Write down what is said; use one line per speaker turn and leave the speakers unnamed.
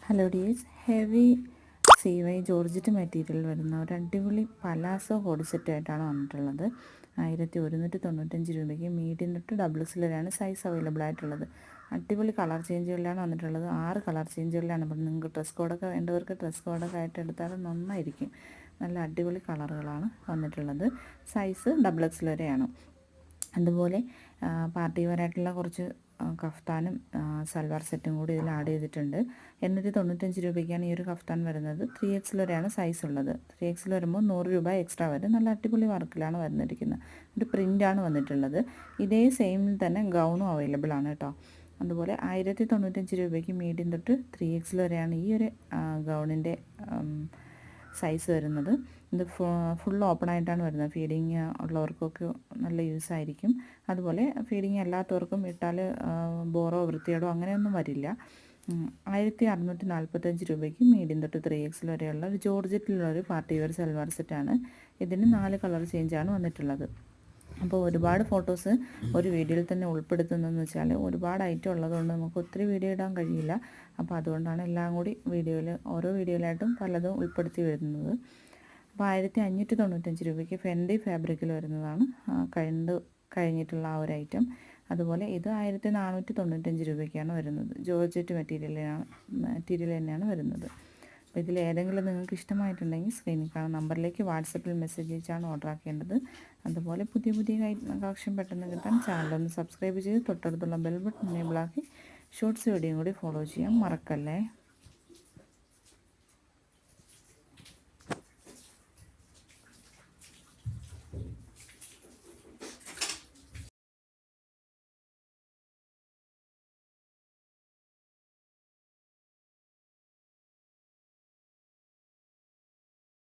Hello dears, heavy CY georgette material വരുന്ന ഒരു അടിപൊളി പലാസോ കോഡ് സെറ്റായിട്ടാണ് വന്നിട്ടുള്ളത്. 1195 രൂപയ്ക്ക് മീഡിയം തൊട്ട് ഡബിൾ എക്സ് വരെയാണ് സൈസ് അവൈലബിൾ ആയിട്ടുള്ളത്. അടിപൊളി കളർ ചേഞ്ചുകളിലാണ് വന്നിട്ടുള്ളത്. 6 കളർ ചേഞ്ചുകളിലാണ്. അപ്പം നിങ്ങൾക്ക് ഡ്രസ് കോഡൊക്കെ വേണ്ടവർക്ക് ഡ്രസ് കോഡൊക്കെ ആയിട്ട് എടുത്താൽ നന്നായിരിക്കും. നല്ല അടിപൊളി കളറുകളാണ് വന്നിട്ടുള്ളത്. സൈസ് ഡബിൾ എക്സ് വരെയാണ്. അതുപോലെ പാർട്ടി വെയറായിട്ടുള്ള കുറച്ച് കഫ്താനും സൽവാർ സെറ്റും കൂടി ഇതിൽ ആഡ് ചെയ്തിട്ടുണ്ട്. 895 രൂപയ്ക്കാണ് ഈ ഒരു കഫ്താൻ വരുന്നത്. 3X വരെയാണ് സൈസ് ഉള്ളത്. 3X വരുമ്പോൾ 100 രൂപ എക്സ്ട്രാ വരും. നല്ല അടിപൊളി വർക്കിലാണ് വന്നിരിക്കുന്നത്. ഒരു പ്രിൻ്റാണ് വന്നിട്ടുള്ളത്. ഇതേ സെയിമിൽ തന്നെ ഗൗണും അവൈലബിൾ ആണ് കേട്ടോ. അതുപോലെ 1095 രൂപയ്ക്ക് മീഡിയം തൊട്ട് 3X വരെയാണ് ഈ ഒരു ഗൗണിൻ്റെ സൈസ് വരുന്നത്. ഇത് ഫുൾ ഓപ്പൺ ആയിട്ടാണ് വരുന്നത്. ഫീഡിങ് ഉള്ളവർക്കൊക്കെ നല്ല യൂസ് ആയിരിക്കും. അതുപോലെ ഫീഡിങ് അല്ലാത്തവർക്കും ഇട്ടാൽ ബോറോ വൃത്തികേടോ അങ്ങനെയൊന്നും വരില്ല. 1645 രൂപയ്ക്ക് മീഡിയം തൊട്ട് 3X വരെയുള്ള ഒരു ജോർജറ്റിലുള്ളൊരു പാർട്ടി വെയർ സൽവാർ സെറ്റാണ്. ഇതിന് 4 കളർ ചേഞ്ചാണ് വന്നിട്ടുള്ളത്. അപ്പോൾ ഒരുപാട് ഫോട്ടോസ് ഒരു വീഡിയോയിൽ തന്നെ ഉൾപ്പെടുത്തുന്നതെന്ന് വെച്ചാൽ ഒരുപാട് ഐറ്റം ഉള്ളതുകൊണ്ട് നമുക്ക് ഒത്തിരി വീഡിയോ ഇടാൻ കഴിയില്ല. അപ്പോൾ അതുകൊണ്ടാണ് എല്ലാം കൂടി ഓരോ വീഡിയോയിലായിട്ടും പലതും ഉൾപ്പെടുത്തി വരുന്നത്. അപ്പോൾ 1595 രൂപയ്ക്ക് ഫെൻഡി ഫാബ്രിക്കിൽ വരുന്നതാണ് കഴിഞ്ഞിട്ടുള്ള ആ ഒരു ഐറ്റം. അതുപോലെ ഇത് 1495 രൂപയ്ക്കാണ് വരുന്നത്. ജോർജറ്റ് മെറ്റീരിയൽ തന്നെയാണ് വരുന്നത്. അപ്പോൾ ഇതിൽ ഏതെങ്കിലും നിങ്ങൾക്ക് ഇഷ്ടമായിട്ടുണ്ടെങ്കിൽ സ്ക്രീനിൽ കാണുന്ന നമ്പറിലേക്ക് വാട്സപ്പിൽ മെസ്സേജ് അയച്ചാണ് ഓർഡർ ആക്കേണ്ടത്. അതുപോലെ പുതിയ കളക്ഷൻ പെട്ടെന്ന് കിട്ടാൻ ചാനലൊന്ന് സബ്സ്ക്രൈബ് ചെയ്ത് തൊട്ടടുത്തുള്ള ബെൽ ബട്ടൺ എനേബിൾ ആക്കി ഷോർട്സ് വീഡിയോയും കൂടി ഫോളോ ചെയ്യാൻ മറക്കല്ലേ.